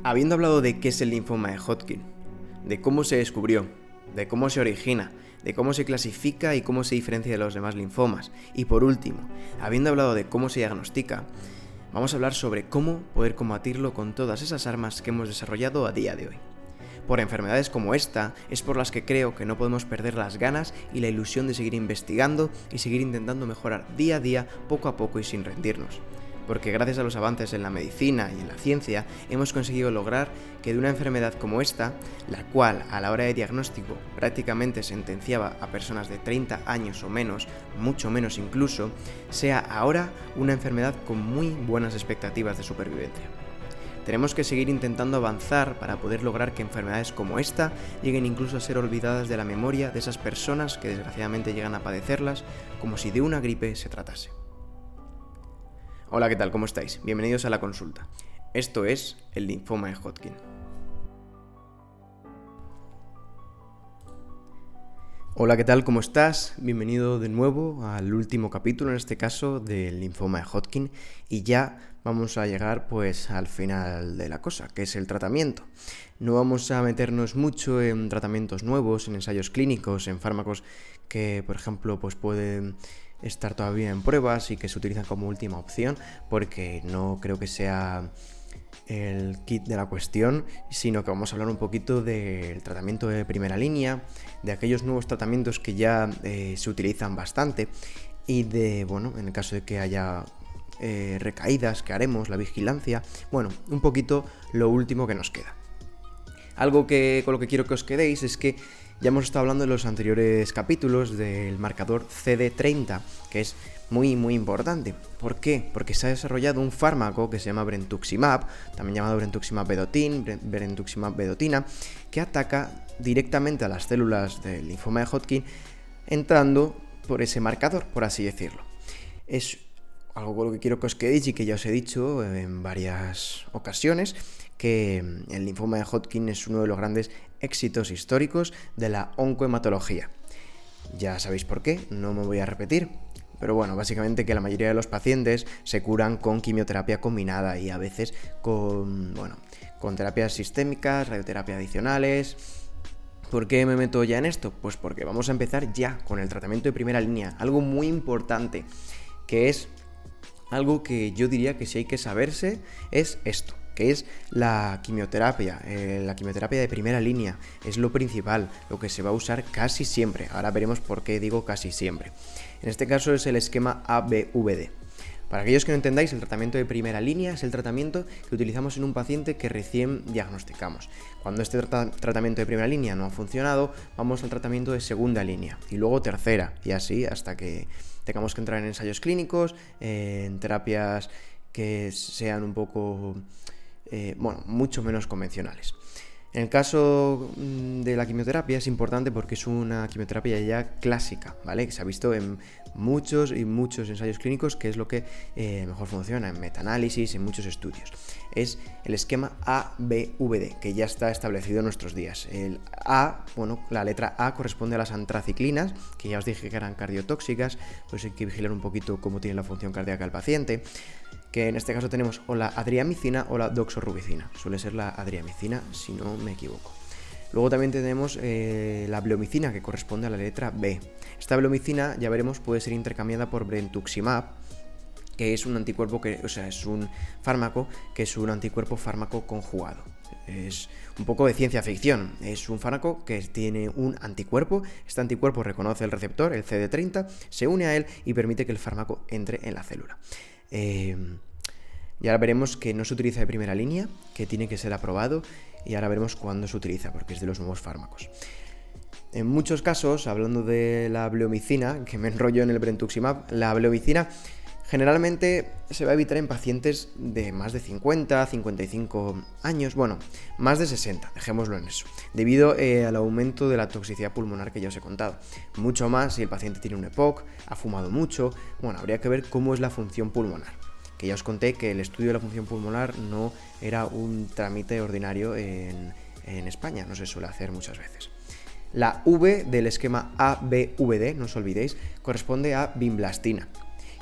Habiendo hablado de qué es el linfoma de Hodgkin, de cómo se descubrió, de cómo se origina, de cómo se clasifica y cómo se diferencia de los demás linfomas, y por último, habiendo hablado de cómo se diagnostica, vamos a hablar sobre cómo poder combatirlo con todas esas armas que hemos desarrollado a día de hoy. Por enfermedades como esta es por las que creo que no podemos perder las ganas y la ilusión de seguir investigando y seguir intentando mejorar día a día, poco a poco y sin rendirnos. Porque gracias a los avances en la medicina y en la ciencia hemos conseguido lograr que de una enfermedad como esta, la cual a la hora de diagnóstico prácticamente sentenciaba a personas de 30 años o menos, mucho menos incluso, sea ahora una enfermedad con muy buenas expectativas de supervivencia. Tenemos que seguir intentando avanzar para poder lograr que enfermedades como esta lleguen incluso a ser olvidadas de la memoria de esas personas que desgraciadamente llegan a padecerlas como si de una gripe se tratase. Hola, ¿qué tal? ¿Cómo estáis? Bienvenidos a la consulta. Esto es el linfoma de Hodgkin. Hola, ¿qué tal? ¿Cómo estás? Bienvenido de nuevo al último capítulo, en este caso, del linfoma de Hodgkin. Y ya vamos a llegar pues al final de la cosa, que es el tratamiento. No vamos a meternos mucho en tratamientos nuevos, en ensayos clínicos, en fármacos que, por ejemplo, pues pueden estar todavía en pruebas y que se utilizan como última opción, porque no creo que sea el kit de la cuestión, sino que vamos a hablar un poquito del tratamiento de primera línea, de aquellos nuevos tratamientos que ya se utilizan bastante y de, bueno, en el caso de que haya recaídas, que haremos, la vigilancia, bueno, un poquito lo último que nos queda. Algo que con lo que quiero que os quedéis es que ya hemos estado hablando en los anteriores capítulos del marcador CD30, que es muy importante. ¿Por qué? Porque se ha desarrollado un fármaco que se llama brentuximab, también llamado brentuximab vedotin, brentuximab vedotina, que ataca directamente a las células del linfoma de Hodgkin, entrando por ese marcador, por así decirlo. Es algo con lo que quiero que os quedéis y que ya os he dicho en varias ocasiones, que el linfoma de Hodgkin es uno de los grandes éxitos históricos de la oncohematología. Ya sabéis por qué, no me voy a repetir, pero bueno, básicamente que la mayoría de los pacientes se curan con quimioterapia combinada y a veces con terapias sistémicas, radioterapia adicionales. ¿Por qué me meto ya en esto? Pues porque vamos a empezar ya con el tratamiento de primera línea, algo muy importante, que es algo que yo diría que si hay que saberse es esto, que es la quimioterapia. La quimioterapia de primera línea es lo principal, lo que se va a usar casi siempre. Ahora veremos por qué digo casi siempre. En este caso es el esquema ABVD. Para aquellos que no entendáis, el tratamiento de primera línea es el tratamiento que utilizamos en un paciente que recién diagnosticamos. Cuando este tratamiento de primera línea no ha funcionado, vamos al tratamiento de segunda línea y luego tercera, y así hasta que tengamos que entrar en ensayos clínicos, en terapias que sean un poco, mucho menos convencionales. En el caso de la quimioterapia es importante porque es una quimioterapia ya clásica, ¿vale? Que se ha visto en muchos ensayos clínicos, que es lo que mejor funciona, en metaanálisis, en muchos estudios. Es el esquema ABVD, que ya está establecido en nuestros días. El A, la letra A corresponde a las antraciclinas, que ya os dije que eran cardiotóxicas, pues hay que vigilar un poquito cómo tiene la función cardíaca el paciente, que en este caso tenemos o la adriamicina o la doxorubicina. Suele ser la adriamicina, si no me equivoco. Luego también tenemos la bleomicina, que corresponde a la letra B. Esta bleomicina, ya veremos, puede ser intercambiada por brentuximab, que es un anticuerpo es un fármaco que es un anticuerpo fármaco conjugado. Es un poco de ciencia ficción. Es un fármaco que tiene un anticuerpo. Este anticuerpo reconoce el receptor, el CD30, se une a él y permite que el fármaco entre en la célula. Y ahora veremos que no se utiliza de primera línea, que tiene que ser aprobado, y ahora veremos cuándo se utiliza, porque es de los nuevos fármacos. En muchos casos, hablando de la bleomicina, que me enrollo en el brentuximab, la bleomicina generalmente se va a evitar en pacientes de más de 50, 55 años, más de 60, dejémoslo en eso, debido al aumento de la toxicidad pulmonar que ya os he contado. Mucho más si el paciente tiene un EPOC, ha fumado mucho, habría que ver cómo es la función pulmonar, que ya os conté que el estudio de la función pulmonar no era un trámite ordinario en España, no se suele hacer muchas veces. La V del esquema ABVD, no os olvidéis, corresponde a vinblastina,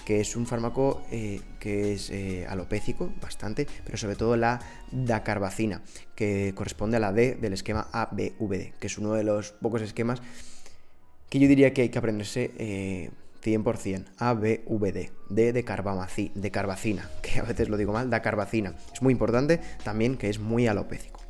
que es un fármaco que es alopécico bastante, pero sobre todo la dacarbazina, que corresponde a la D del esquema ABVD, que es uno de los pocos esquemas que yo diría que hay que aprenderse 100%, ABVD, D de carbacina, que a veces lo digo mal, dacarbazina. Es muy importante también, que es muy alopécico.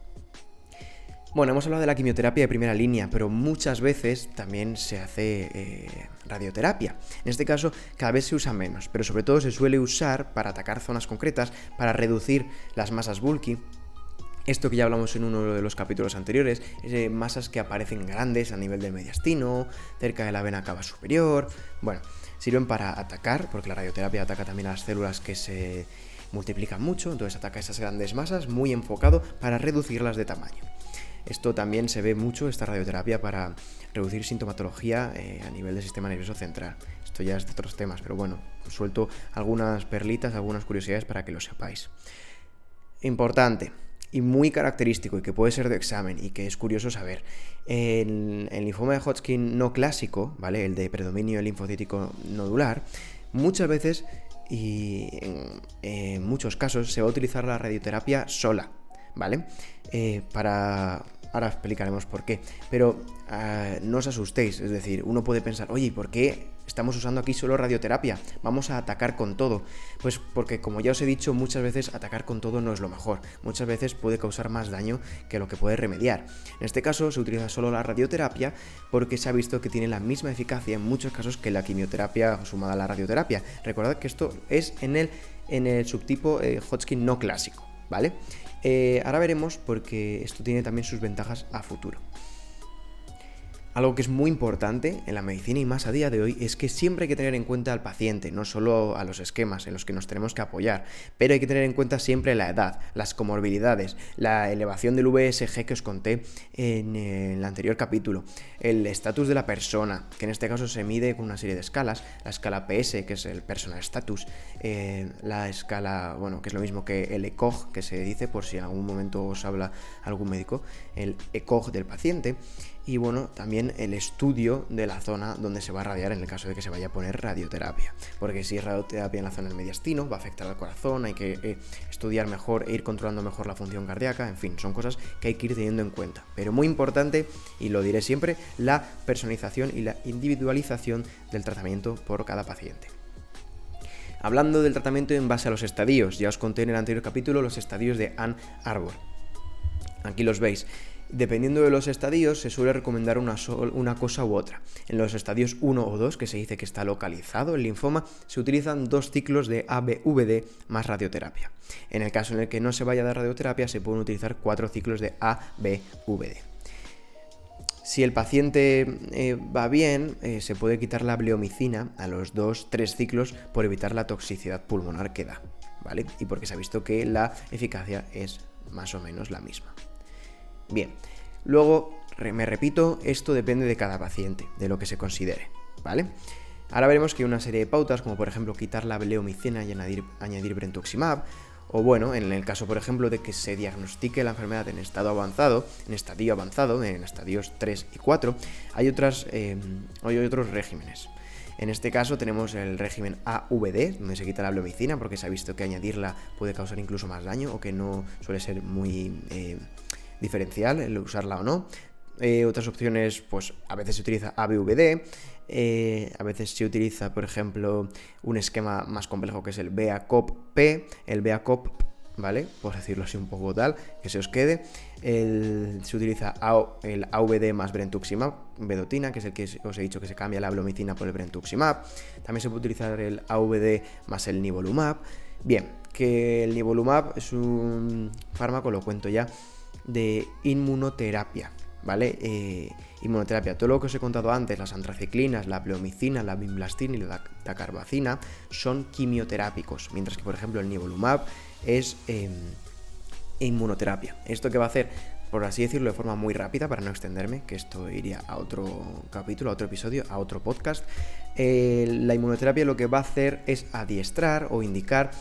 Bueno, hemos hablado de la quimioterapia de primera línea, pero muchas veces también se hace radioterapia. En este caso, cada vez se usa menos, pero sobre todo se suele usar para atacar zonas concretas, para reducir las masas bulky. Esto que ya hablamos en uno de los capítulos anteriores, masas que aparecen grandes a nivel del mediastino, cerca de la vena cava superior. Bueno, sirven para atacar, porque la radioterapia ataca también a las células que se multiplican mucho, entonces ataca esas grandes masas, muy enfocado para reducirlas de tamaño. Esto también se ve mucho, esta radioterapia, para reducir sintomatología a nivel del sistema nervioso central. Esto ya es de otros temas, pero bueno, suelto algunas perlitas, algunas curiosidades para que lo sepáis. Importante y muy característico, y que puede ser de examen y que es curioso saber, en el linfoma de Hodgkin no clásico, ¿vale? El de predominio linfocítico nodular, muchas veces y en muchos casos se va a utilizar la radioterapia sola, ¿vale? Ahora explicaremos por qué, pero no os asustéis, es decir, uno puede pensar, oye, ¿por qué estamos usando aquí solo radioterapia? Vamos a atacar con todo. Pues porque, como ya os he dicho, muchas veces atacar con todo no es lo mejor, muchas veces puede causar más daño que lo que puede remediar. En este caso se utiliza solo la radioterapia porque se ha visto que tiene la misma eficacia en muchos casos que la quimioterapia sumada a la radioterapia. Recordad que esto es en el subtipo Hodgkin no clásico, ¿vale? Ahora veremos, porque esto tiene también sus ventajas a futuro. Algo que es muy importante en la medicina y más a día de hoy es que siempre hay que tener en cuenta al paciente, no solo a los esquemas en los que nos tenemos que apoyar, pero hay que tener en cuenta siempre la edad, las comorbilidades, la elevación del VSG que os conté en el anterior capítulo, el estatus de la persona, que en este caso se mide con una serie de escalas, la escala PS, que es el Personal Status, la escala, bueno, que es lo mismo que el ECOG, que se dice por si en algún momento os habla algún médico, el ECOG del paciente. Y bueno, también el estudio de la zona donde se va a radiar en el caso de que se vaya a poner radioterapia. Porque si es radioterapia en la zona del mediastino, va a afectar al corazón, hay que estudiar mejor e ir controlando mejor la función cardíaca, en fin, son cosas que hay que ir teniendo en cuenta. Pero muy importante, y lo diré siempre, la personalización y la individualización del tratamiento por cada paciente. Hablando del tratamiento en base a los estadios, ya os conté en el anterior capítulo los estadios de Ann Arbor. Aquí los veis. Dependiendo de los estadios, se suele recomendar una cosa u otra. En los estadios 1 o 2, que se dice que está localizado el linfoma, se utilizan 2 ciclos de ABVD más radioterapia. En el caso en el que no se vaya a dar radioterapia, se pueden utilizar 4 ciclos de ABVD. Si el paciente va bien, se puede quitar la bleomicina a los 2-3 ciclos por evitar la toxicidad pulmonar que da, ¿vale? Y porque se ha visto que la eficacia es más o menos la misma. Bien, luego, me repito, esto depende de cada paciente, de lo que se considere, ¿vale? Ahora veremos que hay una serie de pautas, como por ejemplo quitar la bleomicina y añadir brentuximab, o bueno, en el caso por ejemplo de que se diagnostique la enfermedad en estadio avanzado, en estadios 3 y 4, hay otros regímenes. En este caso tenemos el régimen AVD, donde se quita la bleomicina porque se ha visto que añadirla puede causar incluso más daño, o que no suele ser muy diferencial el usarla o no. Otras opciones, pues a veces se utiliza ABVD, a veces se utiliza, por ejemplo, un esquema más complejo que es el BACOP-P, el BACOP, ¿vale? Por decirlo así un poco tal, que se os quede. Se utiliza el AVD más brentuximab, vedotina, que es el que os he dicho que se cambia la bleomicina por el brentuximab. También se puede utilizar el AVD más el nivolumab. Bien, que el nivolumab es un fármaco, lo cuento ya, de inmunoterapia, ¿vale? Inmunoterapia, todo lo que os he contado antes, las antraciclinas, la bleomicina, la vinblastina y la dacarbazina, son quimioterápicos, mientras que por ejemplo el nivolumab es inmunoterapia. ¿Esto qué va a hacer? Por así decirlo de forma muy rápida, para no extenderme, que esto iría a otro capítulo, a otro episodio, a otro podcast. La inmunoterapia lo que va a hacer es adiestrar o indicar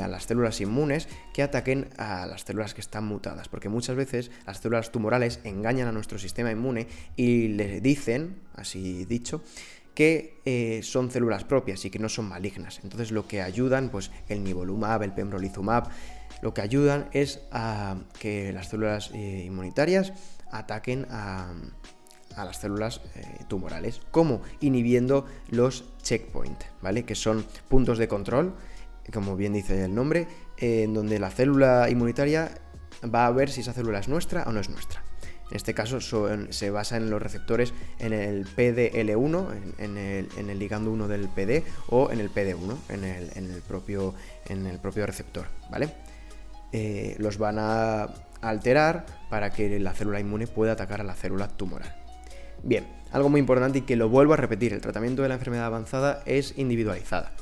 a las células inmunes que ataquen a las células que están mutadas, porque muchas veces las células tumorales engañan a nuestro sistema inmune y le dicen, así dicho, que son células propias y que no son malignas. Entonces lo que ayudan, pues el nivolumab, el pembrolizumab, lo que ayudan es a que las células inmunitarias ataquen a las células tumorales. ¿Cómo? Inhibiendo los checkpoint, ¿vale? Que son puntos de control, como bien dice el nombre, en donde la célula inmunitaria va a ver si esa célula es nuestra o no es nuestra. En este caso se basa en los receptores en el PDL1, en el ligando 1 del PD, o en el PD1, en el propio receptor, ¿vale? Los van a alterar para que la célula inmune pueda atacar a la célula tumoral. Bien, algo muy importante y que lo vuelvo a repetir, el tratamiento de la enfermedad avanzada es individualizada.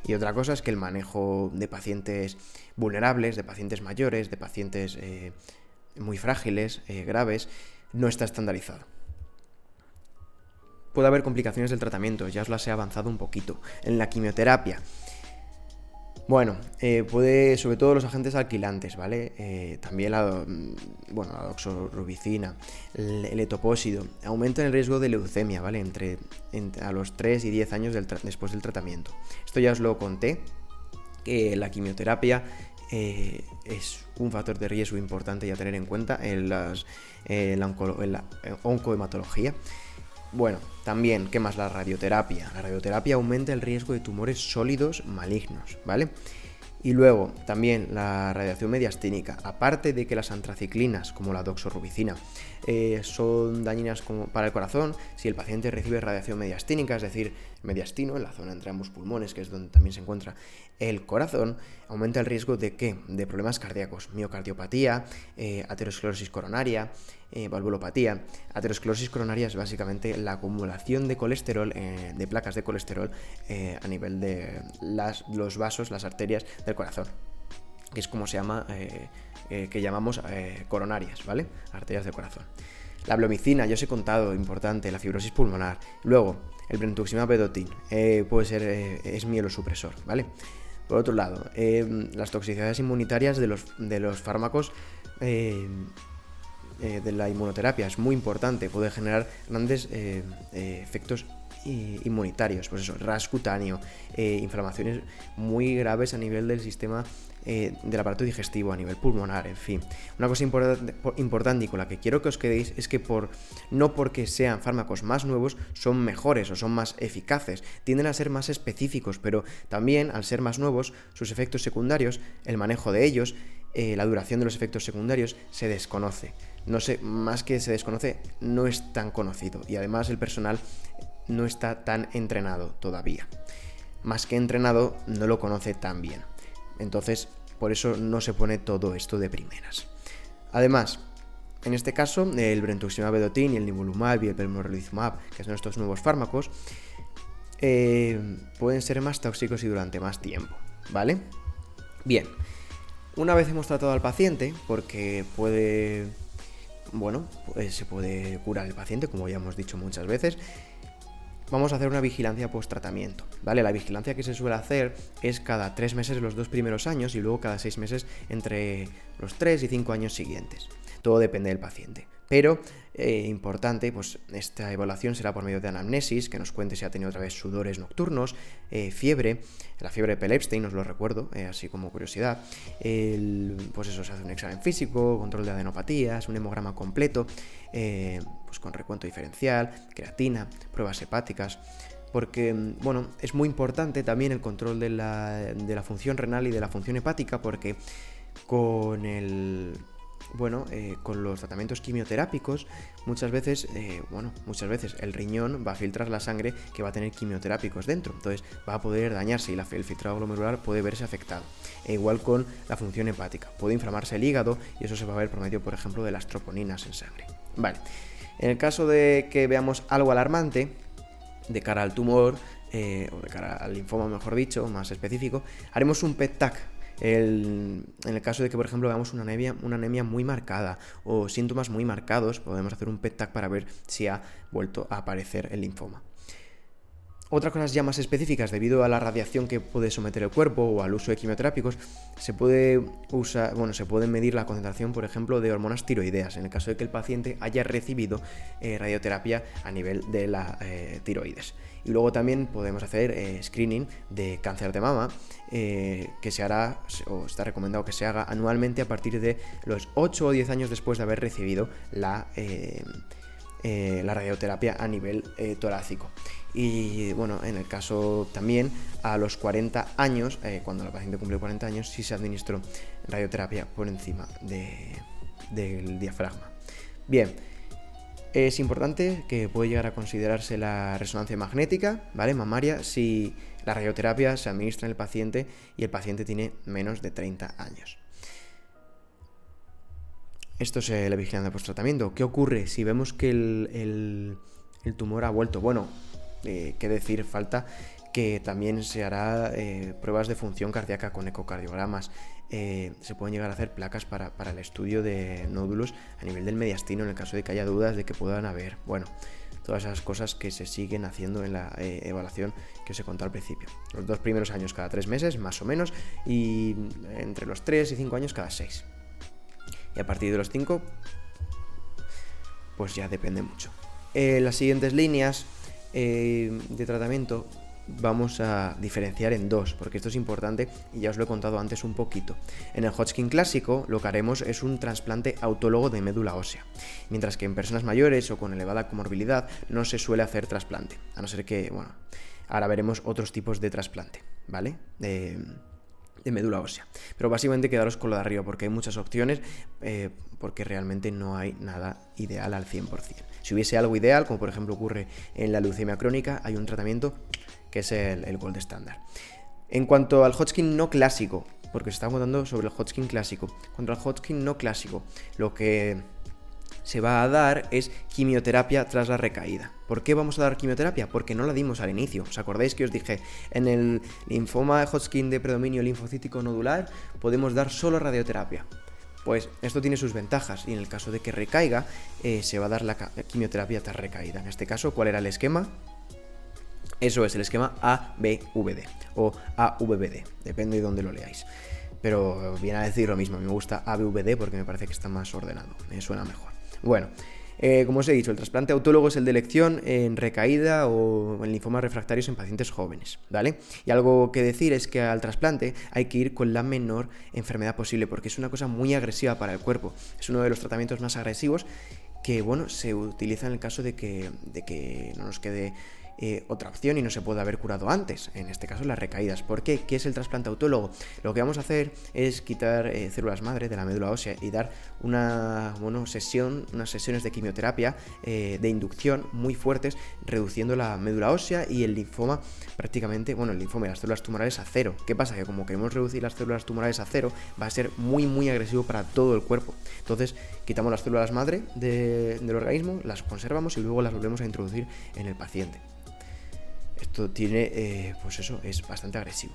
Y otra cosa es que el manejo de pacientes vulnerables, de pacientes mayores, de pacientes muy frágiles, graves, no está estandarizado. Puede haber complicaciones del tratamiento, ya os las he avanzado un poquito. En la quimioterapia, bueno, puede, sobre todo los agentes alquilantes, ¿vale? También la doxorubicina, el etopósido, aumentan el riesgo de leucemia, ¿vale? A los 3 y 10 años después del tratamiento. Esto ya os lo conté, que la quimioterapia es un factor de riesgo importante y a tener en cuenta en la oncohematología. Bueno, también, ¿qué más? La radioterapia. La radioterapia aumenta el riesgo de tumores sólidos malignos, ¿vale? Y luego, también la radiación mediastínica. Aparte de que las antraciclinas, como la doxorubicina, son dañinas para el corazón, si el paciente recibe radiación mediastínica, es decir, mediastino, en la zona entre ambos pulmones, que es donde también se encuentra el corazón, aumenta el riesgo de ¿qué? De problemas cardíacos, miocardiopatía, aterosclerosis coronaria, valvulopatía. Aterosclerosis coronaria es básicamente la acumulación de colesterol, de placas de colesterol a nivel de los vasos, las arterias del corazón, que es como se llama, que llamamos coronarias, ¿vale? Arterias del corazón. La bleomicina, ya os he contado, importante, la fibrosis pulmonar. Luego, el brentuximab vedotin, es mielosupresor, ¿vale? Por otro lado, las toxicidades inmunitarias de los fármacos de la inmunoterapia es muy importante, puede generar grandes efectos inmunitarios, pues eso, ras cutáneo, inflamaciones muy graves a nivel del sistema del aparato digestivo, a nivel pulmonar, en fin. Una cosa importante y con la que quiero que os quedéis es que no porque sean fármacos más nuevos son mejores o son más eficaces, tienden a ser más específicos, pero también al ser más nuevos, sus efectos secundarios, el manejo de ellos, la duración de los efectos secundarios se desconoce. No sé, más que se desconoce, no es tan conocido y además el personal no está tan entrenado todavía. Más que entrenado, no lo conoce tan bien. Entonces, por eso no se pone todo esto de primeras. Además, en este caso, el brentuximab vedotin y el nivolumab y el pembrolizumab, que son estos nuevos fármacos, pueden ser más tóxicos y durante más tiempo, ¿vale? Bien, una vez hemos tratado al paciente, porque se puede curar el paciente, como ya hemos dicho muchas veces, vamos a hacer una vigilancia post-tratamiento, ¿vale? La vigilancia que se suele hacer es cada 3 meses los 2 primeros años y luego cada 6 meses entre los 3 y 5 años siguientes. Todo depende del paciente. Pero, importante, pues esta evaluación será por medio de anamnesis, que nos cuente si ha tenido otra vez sudores nocturnos, fiebre, la fiebre de Pelebstein, os lo recuerdo, así como curiosidad. Pues eso, se hace un examen físico, control de adenopatías, un hemograma completo, pues con recuento diferencial, creatina, pruebas hepáticas. Porque, bueno, es muy importante también el control de la función renal y de la función hepática, porque con los tratamientos quimioterápicos, muchas veces el riñón va a filtrar la sangre que va a tener quimioterápicos dentro, entonces va a poder dañarse y el filtrado glomerular puede verse afectado. E igual con la función hepática, puede inflamarse el hígado y eso se va a ver por medio, por ejemplo, de las troponinas en sangre. Vale, en el caso de que veamos algo alarmante de cara al tumor, o de cara al linfoma, mejor dicho, más específico, haremos un PET-TAC. En el caso de que, por ejemplo, veamos una anemia muy marcada o síntomas muy marcados, podemos hacer un PET-TAC para ver si ha vuelto a aparecer el linfoma. Otras cosas ya más específicas, debido a la radiación que puede someter el cuerpo o al uso de quimioterápicos, se puede medir la concentración, por ejemplo, de hormonas tiroideas, en el caso de que el paciente haya recibido radioterapia a nivel de la tiroides. Y luego también podemos hacer screening de cáncer de mama, que se hará, o está recomendado que se haga anualmente a partir de los 8 o 10 años después de haber recibido la radioterapia a nivel torácico. Y bueno, en el caso también a los 40 años, cuando la paciente cumple 40 años, sí se administró radioterapia por encima del diafragma. Bien, es importante que puede llegar a considerarse la resonancia magnética, ¿vale? Mamaria, si la radioterapia se administra en el paciente y el paciente tiene menos de 30 años. Esto es la vigilancia post-tratamiento. ¿Qué ocurre si vemos que el tumor ha vuelto? Bueno, qué decir, falta que también se hará pruebas de función cardíaca con ecocardiogramas. Se pueden llegar a hacer placas para el estudio de nódulos a nivel del mediastino en el caso de que haya dudas de que puedan haber. Bueno, todas esas cosas que se siguen haciendo en la evaluación que os he contado al principio. Los 2 primeros años cada 3 meses, más o menos, y entre los 3 y 5 años cada 6. Y a partir de los 5, pues ya depende mucho. Las siguientes líneas de tratamiento vamos a diferenciar en 2, porque esto es importante y ya os lo he contado antes un poquito. En el Hodgkin clásico lo que haremos es un trasplante autólogo de médula ósea, mientras que en personas mayores o con elevada comorbilidad no se suele hacer trasplante, a no ser que, bueno, ahora veremos otros tipos de trasplante, ¿vale? De médula ósea. Pero básicamente quedaros con lo de arriba porque hay muchas opciones, porque realmente no hay nada ideal al 100%. Si hubiese algo ideal, como por ejemplo ocurre en la leucemia crónica, hay un tratamiento que es el gold estándar. En cuanto al Hodgkin no clásico, porque se está contando sobre el Hodgkin clásico, contra el Hodgkin no clásico, lo que se va a dar es quimioterapia tras la recaída. ¿Por qué vamos a dar quimioterapia? Porque no la dimos al inicio. ¿Os acordáis que os dije? En el linfoma de Hodgkin de predominio linfocítico nodular podemos dar solo radioterapia. Pues esto tiene sus ventajas y en el caso de que recaiga se va a dar la quimioterapia tras recaída. En este caso, ¿cuál era el esquema? Eso es el esquema ABVD o AVBD, depende de dónde lo leáis. Pero viene a decir lo mismo, a mí me gusta ABVD porque me parece que está más ordenado, me suena mejor. Bueno, como os he dicho, el trasplante autólogo es el de elección en recaída o en linfomas refractarios en pacientes jóvenes, ¿vale? Y algo que decir es que al trasplante hay que ir con la menor enfermedad posible porque es una cosa muy agresiva para el cuerpo. Es uno de los tratamientos más agresivos que, bueno, se utiliza en el caso de que no nos quede otra opción y no se puede haber curado antes, en este caso las recaídas. ¿Por qué? ¿Qué es el trasplante autólogo? Lo que vamos a hacer es quitar células madre de la médula ósea y dar unas sesiones de quimioterapia de inducción muy fuertes, reduciendo la médula ósea y el linfoma prácticamente, el linfoma y las células tumorales a cero. ¿Qué pasa? Que como queremos reducir las células tumorales a cero, va a ser muy muy agresivo para todo el cuerpo. Entonces quitamos las células madre del organismo, las conservamos y luego las volvemos a introducir en el paciente. Esto tiene, es bastante agresivo.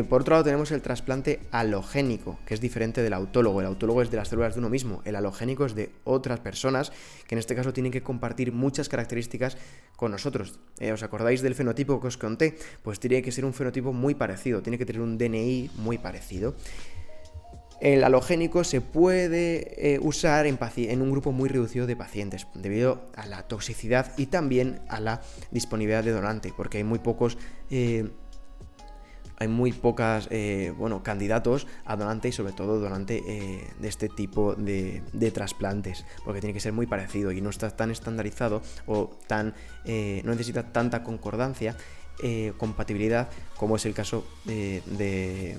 Por otro lado tenemos el trasplante halogénico, que es diferente del autólogo. El autólogo es de las células de uno mismo, el halogénico es de otras personas, que en este caso tienen que compartir muchas características con nosotros. ¿Os acordáis del fenotipo que os conté? Pues tiene que ser un fenotipo muy parecido, tiene que tener un DNI muy parecido. El halogénico se puede usar en un grupo muy reducido de pacientes debido a la toxicidad y también a la disponibilidad de donante, porque hay muy pocos candidatos a donante y sobre todo donante de este tipo de trasplantes, porque tiene que ser muy parecido y no está tan estandarizado o no necesita tanta concordancia, compatibilidad como es el caso de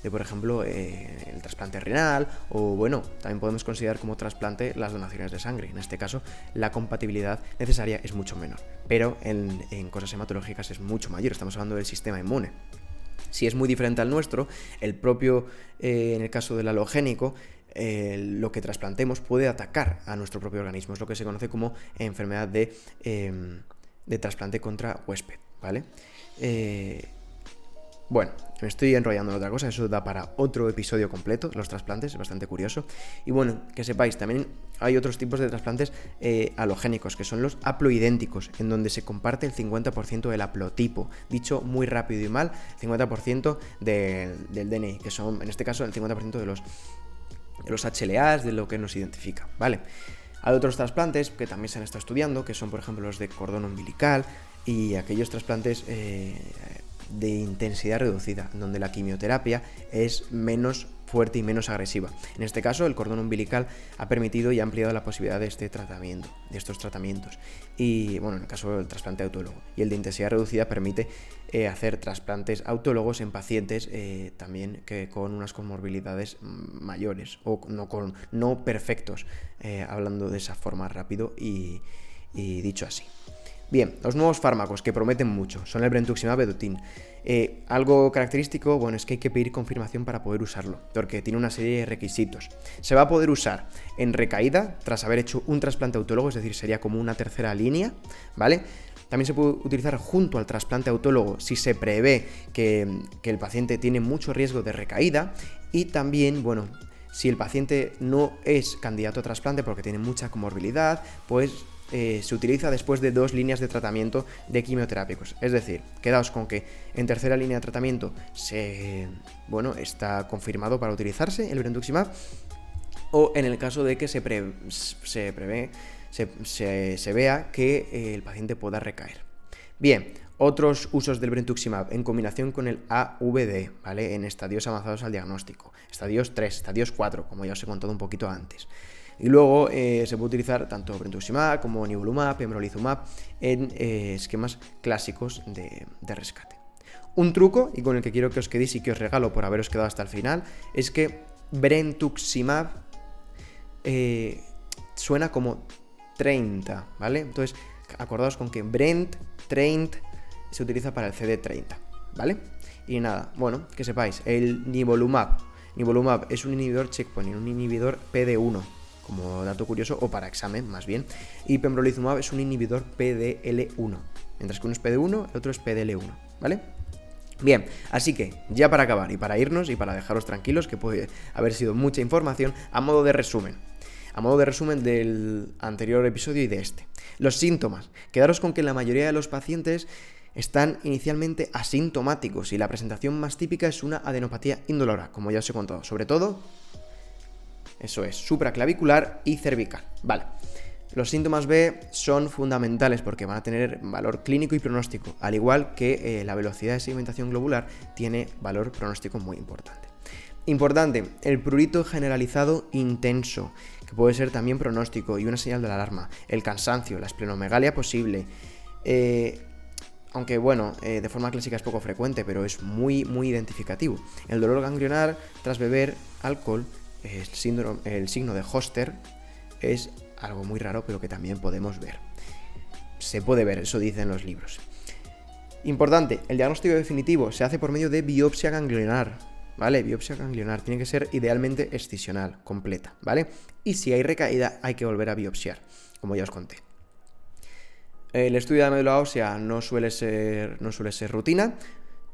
por ejemplo, el trasplante renal o, también podemos considerar como trasplante las donaciones de sangre. En este caso, la compatibilidad necesaria es mucho menor, pero en cosas hematológicas es mucho mayor. Estamos hablando del sistema inmune. Si es muy diferente al nuestro, el propio, en el caso del halogénico, lo que trasplantemos puede atacar a nuestro propio organismo. Es lo que se conoce como enfermedad de trasplante contra huésped, ¿vale? Bueno, me estoy enrollando en otra cosa, eso da para otro episodio completo, los trasplantes, es bastante curioso. Y bueno, que sepáis, también hay otros tipos de trasplantes halogénicos, que son los haploidénticos, en donde se comparte el 50% del haplotipo. Dicho muy rápido y mal, 50% del DNI, que son, en este caso, el 50% de los HLAs, de lo que nos identifica, ¿vale? Hay otros trasplantes que también se han estado estudiando, que son, por ejemplo, los de cordón umbilical y aquellos trasplantes de intensidad reducida, donde la quimioterapia es menos fuerte y menos agresiva. En este caso, el cordón umbilical ha permitido y ha ampliado la posibilidad de estos tratamientos. Y bueno, en el caso del trasplante autólogo. Y el de intensidad reducida permite hacer trasplantes autólogos en pacientes también que con unas comorbilidades mayores o no perfectos, hablando de esa forma rápido y dicho así. Bien, los nuevos fármacos que prometen mucho son el brentuximab vedotin. Algo característico, bueno, es que hay que pedir confirmación para poder usarlo, porque tiene una serie de requisitos. Se va a poder usar en recaída tras haber hecho un trasplante autólogo, es decir, sería como una tercera línea, ¿vale? También se puede utilizar junto al trasplante autólogo si se prevé que el paciente tiene mucho riesgo de recaída y también, bueno, si el paciente no es candidato a trasplante porque tiene mucha comorbilidad, pues se utiliza después de 2 líneas de tratamiento de quimioterápicos. Es decir, quedaos con que en tercera línea de tratamiento está confirmado para utilizarse el brentuximab, o en el caso de que se vea que el paciente pueda recaer. Bien, otros usos del brentuximab en combinación con el AVD, ¿vale? En estadios avanzados al diagnóstico, estadios 3, estadios 4, como ya os he contado un poquito antes. Y luego se puede utilizar tanto brentuximab como nivolumab, pembrolizumab en esquemas clásicos de rescate. Un truco, y con el que quiero que os quedéis y que os regalo por haberos quedado hasta el final, es que brentuximab suena como 30, ¿vale? Entonces, acordaos con que Brent se utiliza para el CD30, ¿vale? Y nada, bueno, que sepáis, el nivolumab es un inhibidor checkpoint, un inhibidor PD1, como dato curioso, o para examen más bien, y pembrolizumab es un inhibidor PDL1, mientras que uno es PD1, el otro es PDL1, ¿vale? Bien, así que ya para acabar y para irnos y para dejaros tranquilos, que puede haber sido mucha información, a modo de resumen del anterior episodio y de este. Los síntomas. Quedaros con que la mayoría de los pacientes están inicialmente asintomáticos y la presentación más típica es una adenopatía indolora, como ya os he contado, sobre todo, eso es, supraclavicular y cervical. Vale. Los síntomas B son fundamentales porque van a tener valor clínico y pronóstico, al igual que la velocidad de segmentación globular tiene valor pronóstico muy importante. Importante, el prurito generalizado intenso, que puede ser también pronóstico y una señal de la alarma. El cansancio, la esplenomegalia posible, aunque bueno, de forma clásica es poco frecuente, pero es muy identificativo. El dolor ganglionar tras beber alcohol, el signo de Hoster, es algo muy raro, pero que también podemos ver. Se puede ver, eso dicen los libros. Importante, el diagnóstico definitivo se hace por medio de biopsia ganglionar, ¿vale? Biopsia ganglionar tiene que ser idealmente excisional, completa, ¿vale? Y si hay recaída, hay que volver a biopsiar, como ya os conté. El estudio de la médula ósea no suele ser rutina.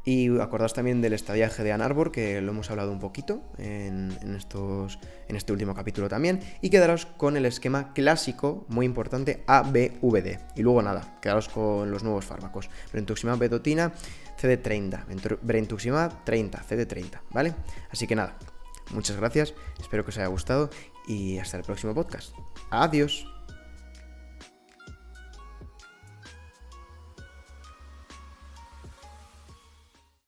Y acordaos también del estadiaje de Ann Arbor, que lo hemos hablado un poquito en este último capítulo también. Y quedaros con el esquema clásico, muy importante, ABVD. Y luego nada, quedaros con los nuevos fármacos. Brentuximab vedotina, CD30. Brentuximab 30, CD30, ¿vale? Así que nada, muchas gracias, espero que os haya gustado y hasta el próximo podcast. Adiós.